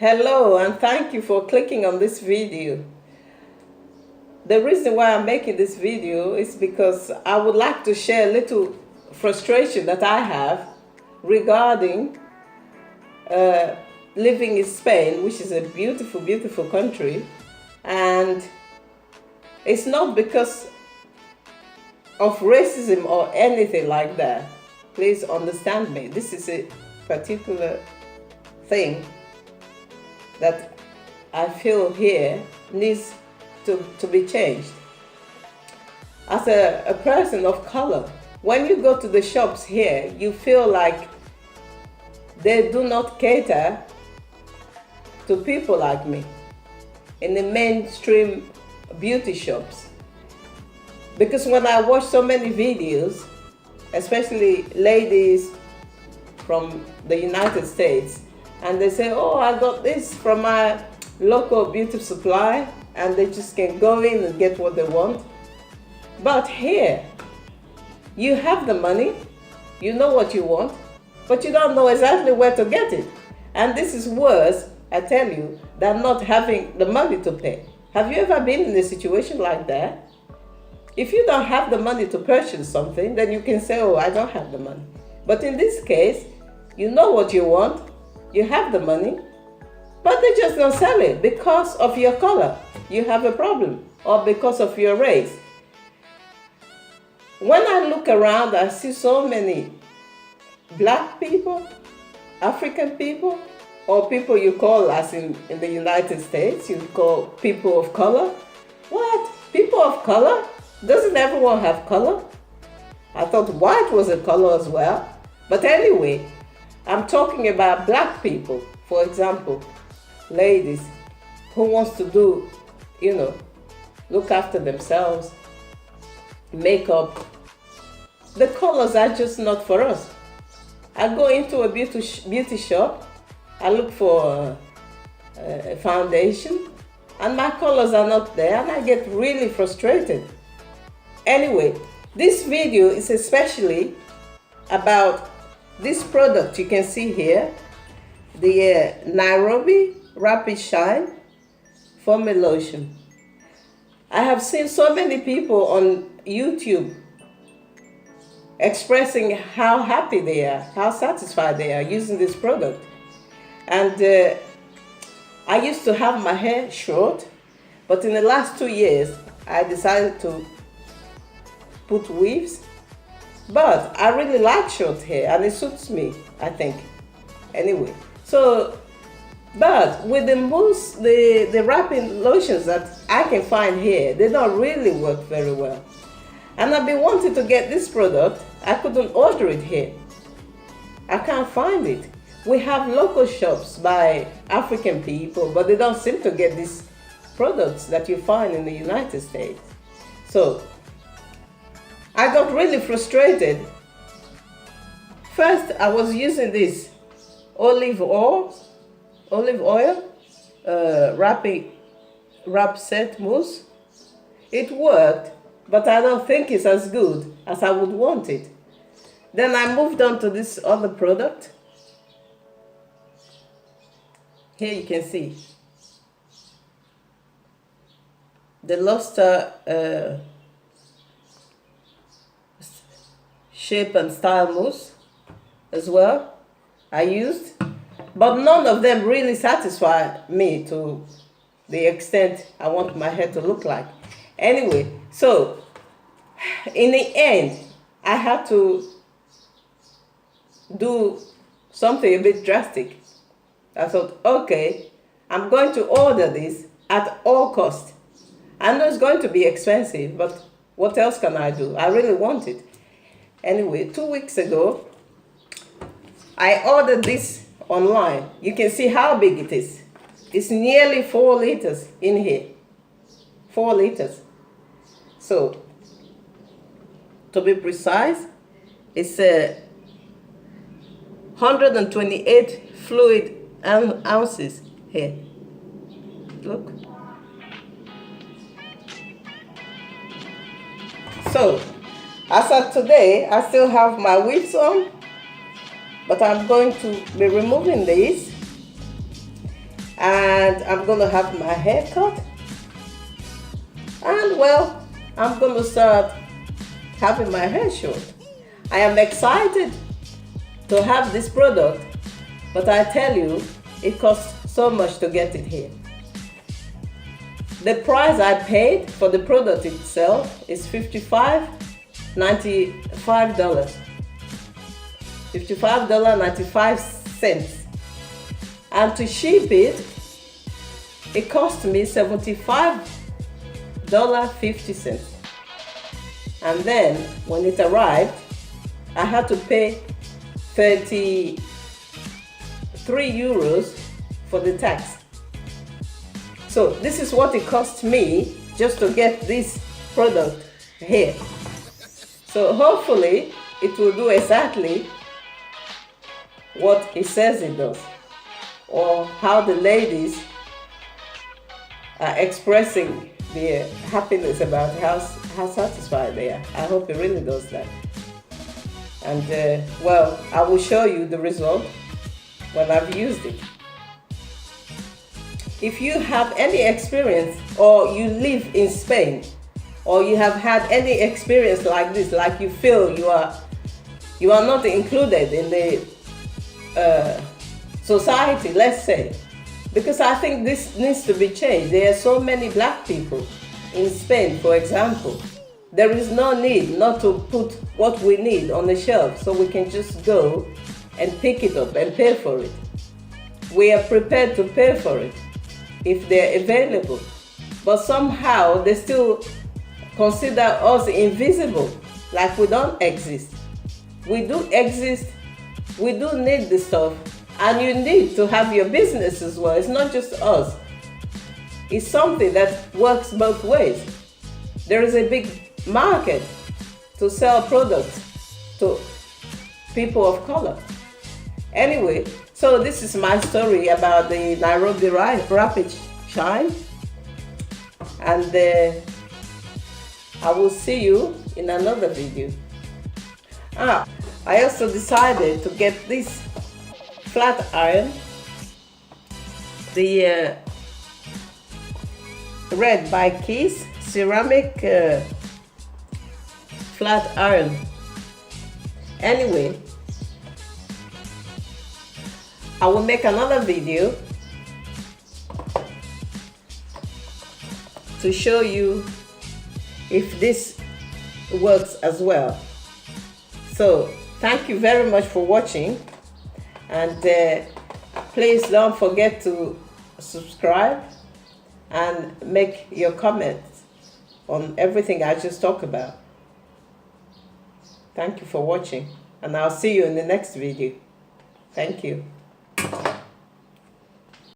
Hello, and thank you for clicking on this video. The reason why I'm making this video is because I would like to share a little frustration that I have regarding living in Spain, which is a beautiful, beautiful country. And it's not because of racism or anything like that. Please understand me. This is a particular thing that I feel here needs to be changed. As a person of color, when you go to the shops here, you feel like they do not cater to people like me in the mainstream beauty shops. Because when I watch so many videos, especially ladies from the United States, and they say, oh, I got this from my local beauty supply, and they just can go in and get what they want. But here, you have the money, you know what you want, but you don't know exactly where to get it. And this is worse, I tell you, than not having the money to pay. Have you ever been in a situation like that? If you don't have the money to purchase something, then you can say, oh, I don't have the money. But in this case, you know what you want, you have the money, but they just don't sell it because of your color. You have a problem, or because of your race. When I look around, I see so many black people, African people, or people you call, as in the United States, you call people of color. What? People of color? Doesn't everyone have color? I thought white was a color as well. But anyway, I'm talking about black people, for example, ladies who wants to do, look after themselves, makeup. The colors are just not for us. I go into a beauty shop, I look for a foundation, and my colors are not there, and I get really frustrated. Anyway, this video is especially about this product you can see here, the Nairobi Wrap-it Shine foam lotion. I have seen so many people on YouTube expressing how happy they are, how satisfied they are using this product. And I used to have my hair short, but in the last 2 years, I decided to put weaves. But I really like short hair, and it suits me, I think. Anyway, but with the most, the wrapping lotions that I can find here, they don't really work very well. And I've been wanting to get this product. I couldn't order it here. I can't find it. We have local shops by African people, but they don't seem to get these products that you find in the United States. So I got really frustrated. First, I was using this olive oil wrap set mousse. It worked, but I don't think it's as good as I would want it. Then I moved on to this other product. Here you can see the luster shape and style mousse as well I used, but none of them really satisfy me to the extent I want my hair to look like. Anyway, so in the end, I had to do something a bit drastic. I thought, okay, I'm going to order this at all cost. I know it's going to be expensive, but what else can I do? I really want it. Anyway, 2 weeks ago, I ordered this online. You can see how big it is. It's nearly 4 liters in here. 4 liters. So, to be precise, it's 128 fluid ounces here. Look. So, as of today, I still have my weaves on, but I'm going to be removing these. and I'm gonna have my hair cut, and well, I'm gonna start having my hair short. I am excited to have this product, but I tell you, it costs so much to get it here. The price I paid for the product itself is $55.95. $55.95. And to ship it, it cost me $75.50. And then when it arrived, I had to pay 33 euros for the tax. So this is what it cost me just to get this product here. So hopefully it will do exactly what it says it does, or how the ladies are expressing their happiness about how satisfied they are. I hope it really does that. And well, I will show you the result when I've used it. If you have any experience, or you live in Spain, or you have had any experience like this, like you feel you are not included in the society, let's say, because I think this needs to be changed. There are so many black people in Spain, for example. There is no need not to put what we need on the shelf, so we can just go and pick it up and pay for it. We are prepared to pay for it if they're available, but somehow they still consider us invisible, like we don't exist. We do exist, we do need the stuff, and you need to have your business as well. It's not just us. It's something that works both ways. There is a big market to sell products to people of color. Anyway, so this is my story about the Nairobi Wrap-it Shine, and I will see you in another video. I also decided to get this flat iron, the Red by Keys ceramic flat iron. Anyway, I will make another video to show you if this works as well. So thank you very much for watching, and please don't forget to subscribe and make your comments on everything I just talked about. Thank you for watching, and I'll see you in the next video. Thank you.